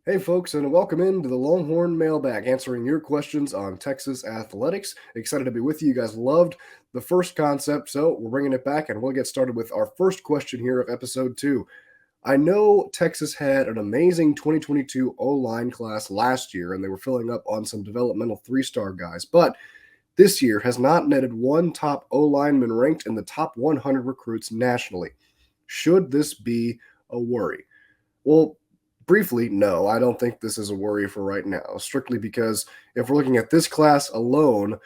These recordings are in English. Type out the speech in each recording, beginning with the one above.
Hey, folks, and welcome into the Longhorn Mailbag, answering your questions on Texas athletics. Excited to be with you. You guys loved the first concept, so we're bringing it back, and we'll get started with our first question here of episode 2. I know Texas had an amazing 2022 O-line class last year, and they were filling up on some developmental three-star guys, but this year has not netted one top O-lineman ranked in the top 100 recruits nationally. Should this be a worry? Well, briefly, no, I don't think this is a worry for right now, strictly because if we're looking at this class alone,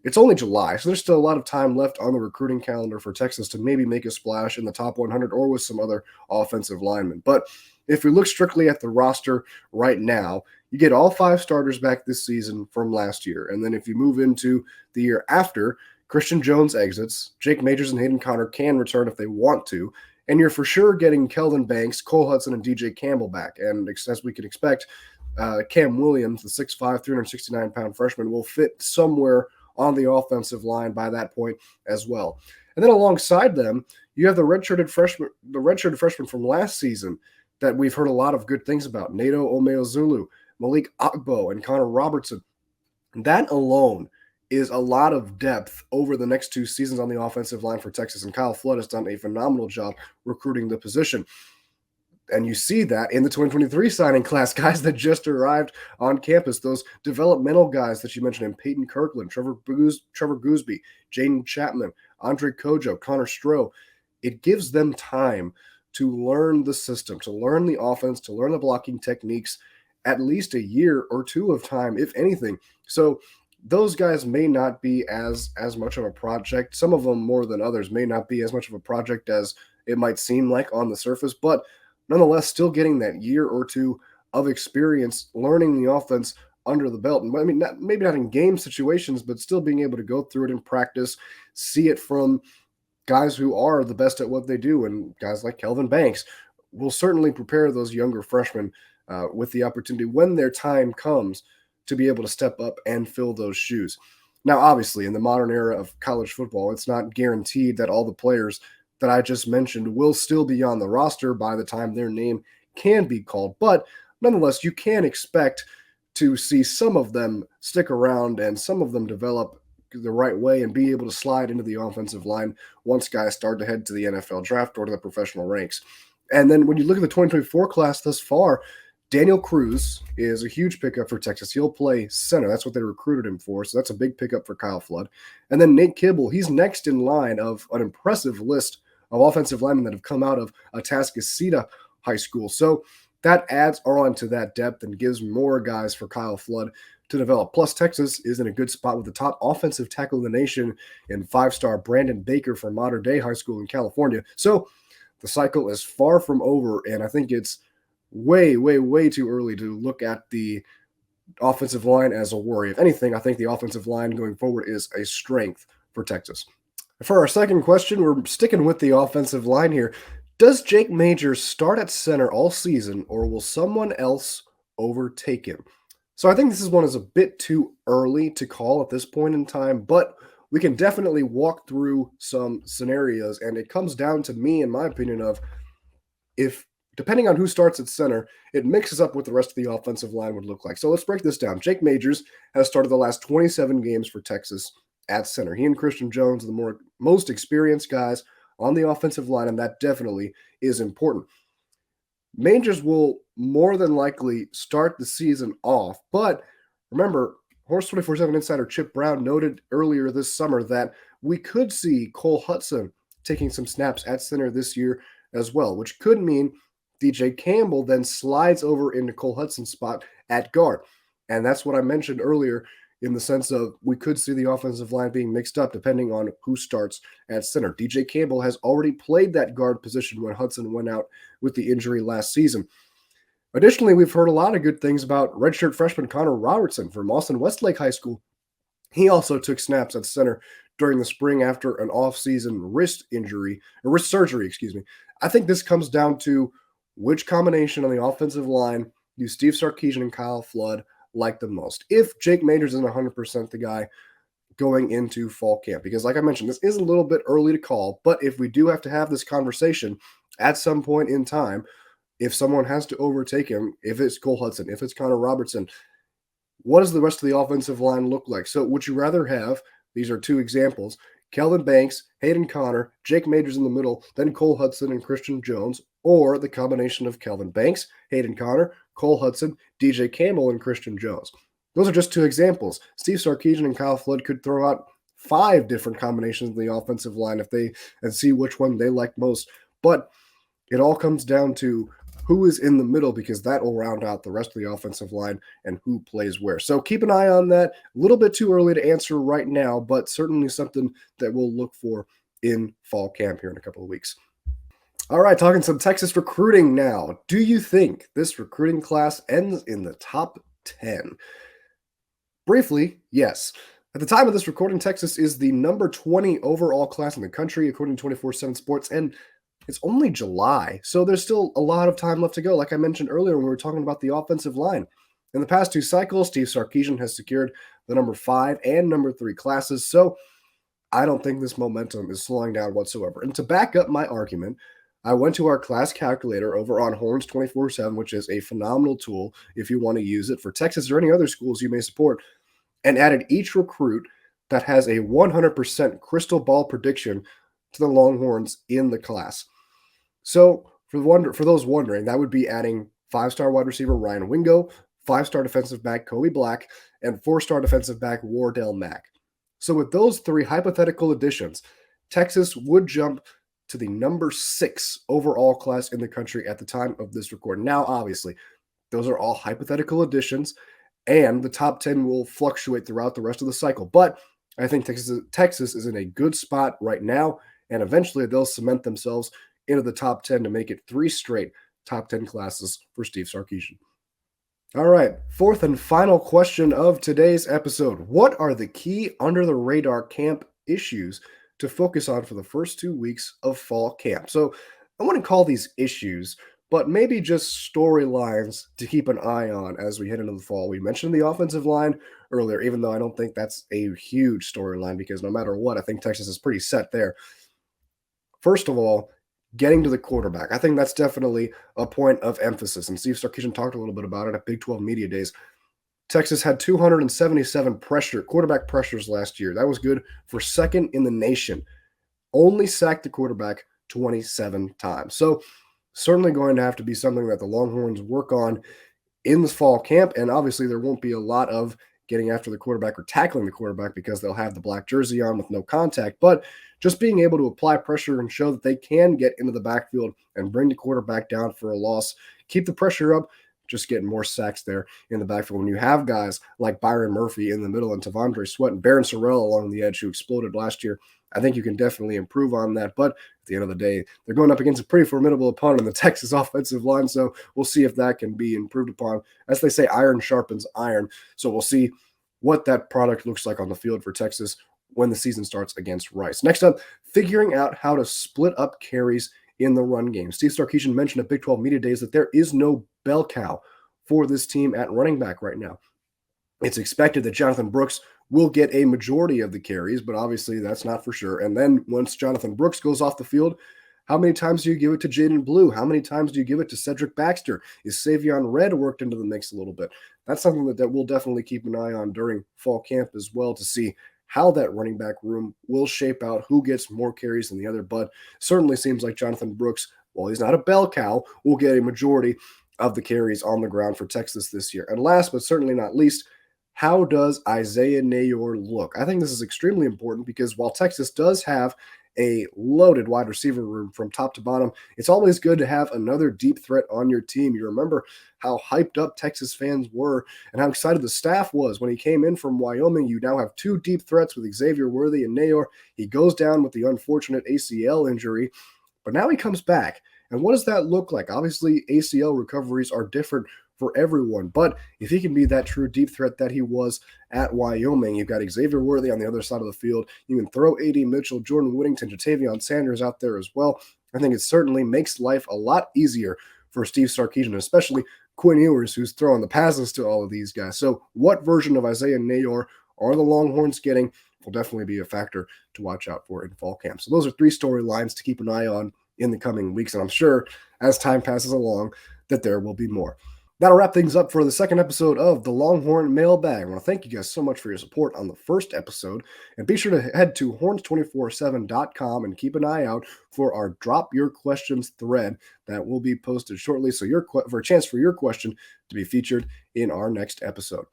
it's only July, so there's still a lot of time left on the recruiting calendar for Texas to maybe make a splash in the top 100 or with some other offensive linemen. But if we look strictly at the roster right now, you get all 5 starters back this season from last year. And then if you move into the year after, Christian Jones exits, Jake Majors and Hayden Connor can return if they want to, and you're for sure getting Kelvin Banks, Cole Hudson, and DJ Campbell back. And as we can expect, Cam Williams, the 6'5", 369-pound freshman, will fit somewhere on the offensive line by that point as well. And then alongside them, you have the redshirted freshman from last season that we've heard a lot of good things about, Nato Omeozulu, Malik Akbo, and Connor Robertson. That alone is a lot of depth over the next 2 seasons on the offensive line for Texas, and Kyle Flood has done a phenomenal job recruiting the position. And you see that in the 2023 signing class, guys that just arrived on campus, those developmental guys that you mentioned in Peyton Kirkland, Trevor Gooseby, Jaden Chapman, Andre Kojo, Connor Stroh. It gives them time to learn the system, to learn the offense, to learn the blocking techniques, at least a year or 2 of time, if anything. So those guys may not be as much of a project. Some of them more than others may not be as much of a project as it might seem like on the surface, but nonetheless, still getting that year or 2 of experience learning the offense under the belt. And I mean, maybe not in game situations, but still being able to go through it in practice, see it from guys who are the best at what they do. And guys like Kelvin Banks will certainly prepare those younger freshmen with the opportunity when their time comes to be able to step up and fill those shoes. Now, obviously, in the modern era of college football, it's not guaranteed that all the players that I just mentioned will still be on the roster by the time their name can be called. But nonetheless, you can expect to see some of them stick around and some of them develop the right way and be able to slide into the offensive line once guys start to head to the NFL draft or to the professional ranks. And then when you look at the 2024 class thus far, Daniel Cruz is a huge pickup for Texas. He'll play center. That's what they recruited him for. So that's a big pickup for Kyle Flood. And then Nate Kibble, he's next in line of an impressive list of offensive linemen that have come out of Atascocita High School. So that adds on to that depth and gives more guys for Kyle Flood to develop. Plus, Texas is in a good spot with the top offensive tackle in the nation in 5-star Brandon Baker from Mater Dei High School in California. So the cycle is far from over, and I think it's way, way, way too early to look at the offensive line as a worry. If anything, I think the offensive line going forward is a strength for Texas. For our second question, we're sticking with the offensive line here. Does Jake Majors start at center all season, or will someone else overtake him? So I think this one is a bit too early to call at this point in time, but we can definitely walk through some scenarios, and it comes down to me, in my opinion, of if depending on who starts at center, it mixes up what the rest of the offensive line would look like. So let's break this down. Jake Majors has started the last 27 games for Texas at center. He and Christian Jones are the most experienced guys on the offensive line, and that definitely is important. Majors will more than likely start the season off, but remember, Horse 24/7 insider Chip Brown noted earlier this summer that we could see Cole Hudson taking some snaps at center this year as well, which could mean DJ Campbell then slides over into Cole Hudson's spot at guard. And that's what I mentioned earlier in the sense of we could see the offensive line being mixed up depending on who starts at center. DJ Campbell has already played that guard position when Hudson went out with the injury last season. Additionally, we've heard a lot of good things about redshirt freshman Connor Robertson from Austin Westlake High School. He also took snaps at center during the spring after an off-season wrist surgery. I think this comes down to which combination on the offensive line do Steve Sarkisian and Kyle Flood like the most? If Jake Majors isn't 100% the guy going into fall camp, because like I mentioned, this is a little bit early to call, but if we do have to have this conversation at some point in time, if someone has to overtake him, if it's Cole Hudson, if it's Connor Robertson, what does the rest of the offensive line look like? So would you rather have, these are two examples, Kelvin Banks, Hayden Connor, Jake Majors in the middle, then Cole Hudson and Christian Jones, or the combination of Kelvin Banks, Hayden Connor, Cole Hudson, DJ Campbell, and Christian Jones? Those are just two examples. Steve Sarkisian and Kyle Flood could throw out 5 different combinations in the offensive line and see which one they like most. But it all comes down to who is in the middle, because that will round out the rest of the offensive line and who plays where. So keep an eye on that. A little bit too early to answer right now, but certainly something that we'll look for in fall camp here in a couple of weeks. All right, talking some Texas recruiting now. Do you think this recruiting class ends in the top 10? Briefly, yes. At the time of this recording, Texas is the number 20 overall class in the country, according to 24/7 Sports, and it's only July, so there's still a lot of time left to go. Like I mentioned earlier when we were talking about the offensive line. In the past 2 cycles, Steve Sarkisian has secured the number 5 and number 3 classes, so I don't think this momentum is slowing down whatsoever. And to back up my argument, I went to our class calculator over on Horns 24/7, which is a phenomenal tool if you want to use it for Texas or any other schools you may support, and added each recruit that has a 100% crystal ball prediction to the Longhorns in the class. So for those wondering, that would be adding 5-star wide receiver Ryan Wingo, 5-star defensive back Kobe Black, and 4-star defensive back Wardell Mack. So with those 3 hypothetical additions, Texas would jump to the number 6 overall class in the country at the time of this recording. Now, obviously, those are all hypothetical additions, and the top 10 will fluctuate throughout the rest of the cycle. But I think Texas is in a good spot right now, and eventually they'll cement themselves into the top 10 to make it 3 straight top 10 classes for Steve Sarkisian. All right, fourth and final question of today's episode. What are the key under-the-radar camp issues to focus on for the first 2 weeks of fall camp? So I want to call these issues, but maybe just storylines to keep an eye on as we head into the fall. We mentioned the offensive line earlier, even though I don't think that's a huge storyline, because no matter what, I think Texas is pretty set there. First of all, getting to the quarterback. I think that's definitely a point of emphasis, and Steve Sarkisian talked a little bit about it at Big 12 Media Days. Texas had 277 quarterback pressures last year. That was good for second in the nation. Only sacked the quarterback 27 times. So certainly going to have to be something that the Longhorns work on in the fall camp, and obviously there won't be a lot of getting after the quarterback or tackling the quarterback because they'll have the black jersey on with no contact, but just being able to apply pressure and show that they can get into the backfield and bring the quarterback down for a loss, keep the pressure up, just getting more sacks there in the backfield. When you have guys like Byron Murphy in the middle and Tavondre Sweat and Barron Sorrell along the edge who exploded last year, I think you can definitely improve on that. But at the end of the day, they're going up against a pretty formidable opponent in the Texas offensive line, so we'll see if that can be improved upon. As they say, iron sharpens iron, so we'll see what that product looks like on the field for Texas when the season starts against Rice. Next up, figuring out how to split up carries in the run game. Steve Sarkisian mentioned at Big 12 Media Days that there is no bell cow for this team at running back right now. It's expected that Jonathan Brooks will get a majority of the carries, but obviously that's not for sure. And then once Jonathan Brooks goes off the field, how many times do you give it to Jaden Blue? How many times do you give it to Cedric Baxter? Is Savion Red worked into the mix a little bit? That's something that we'll definitely keep an eye on during fall camp as well, to see how that running back room will shape out, who gets more carries than the other. But certainly seems like Jonathan Brooks, while he's not a bell cow, will get a majority of the carries on the ground for Texas this year. And last but certainly not least, how does Isaiah Nayor look? I think this is extremely important because while Texas does have a loaded wide receiver room from top to bottom, it's always good to have another deep threat on your team. You remember how hyped up Texas fans were and how excited the staff was when he came in from Wyoming. You now have 2 deep threats with Xavier Worthy and Nayor. He goes down with the unfortunate ACL injury, but now he comes back. And what does that look like? Obviously, ACL recoveries are different for everyone, but if he can be that true deep threat that he was at Wyoming, you've got Xavier Worthy on the other side of the field. You can throw A.D. Mitchell, Jordan Whittington, Jatavion Sanders out there as well. I think it certainly makes life a lot easier for Steve Sarkisian, especially Quinn Ewers, who's throwing the passes to all of these guys. So what version of Isaiah Nayor are the Longhorns getting will definitely be a factor to watch out for in fall camp. So those are 3 storylines to keep an eye on in the coming weeks. And I'm sure as time passes along that there will be more. That'll wrap things up for the second episode of the Longhorn Mailbag. I want to thank you guys so much for your support on the first episode. And be sure to head to horns247.com and keep an eye out for our Drop Your Questions thread that will be posted shortly. So for a chance for your question to be featured in our next episode.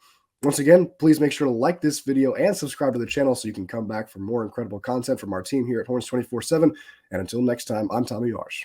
Once again, please make sure to like this video and subscribe to the channel so you can come back for more incredible content from our team here at Horns 24/7. And until next time, I'm Tommy Yarrish.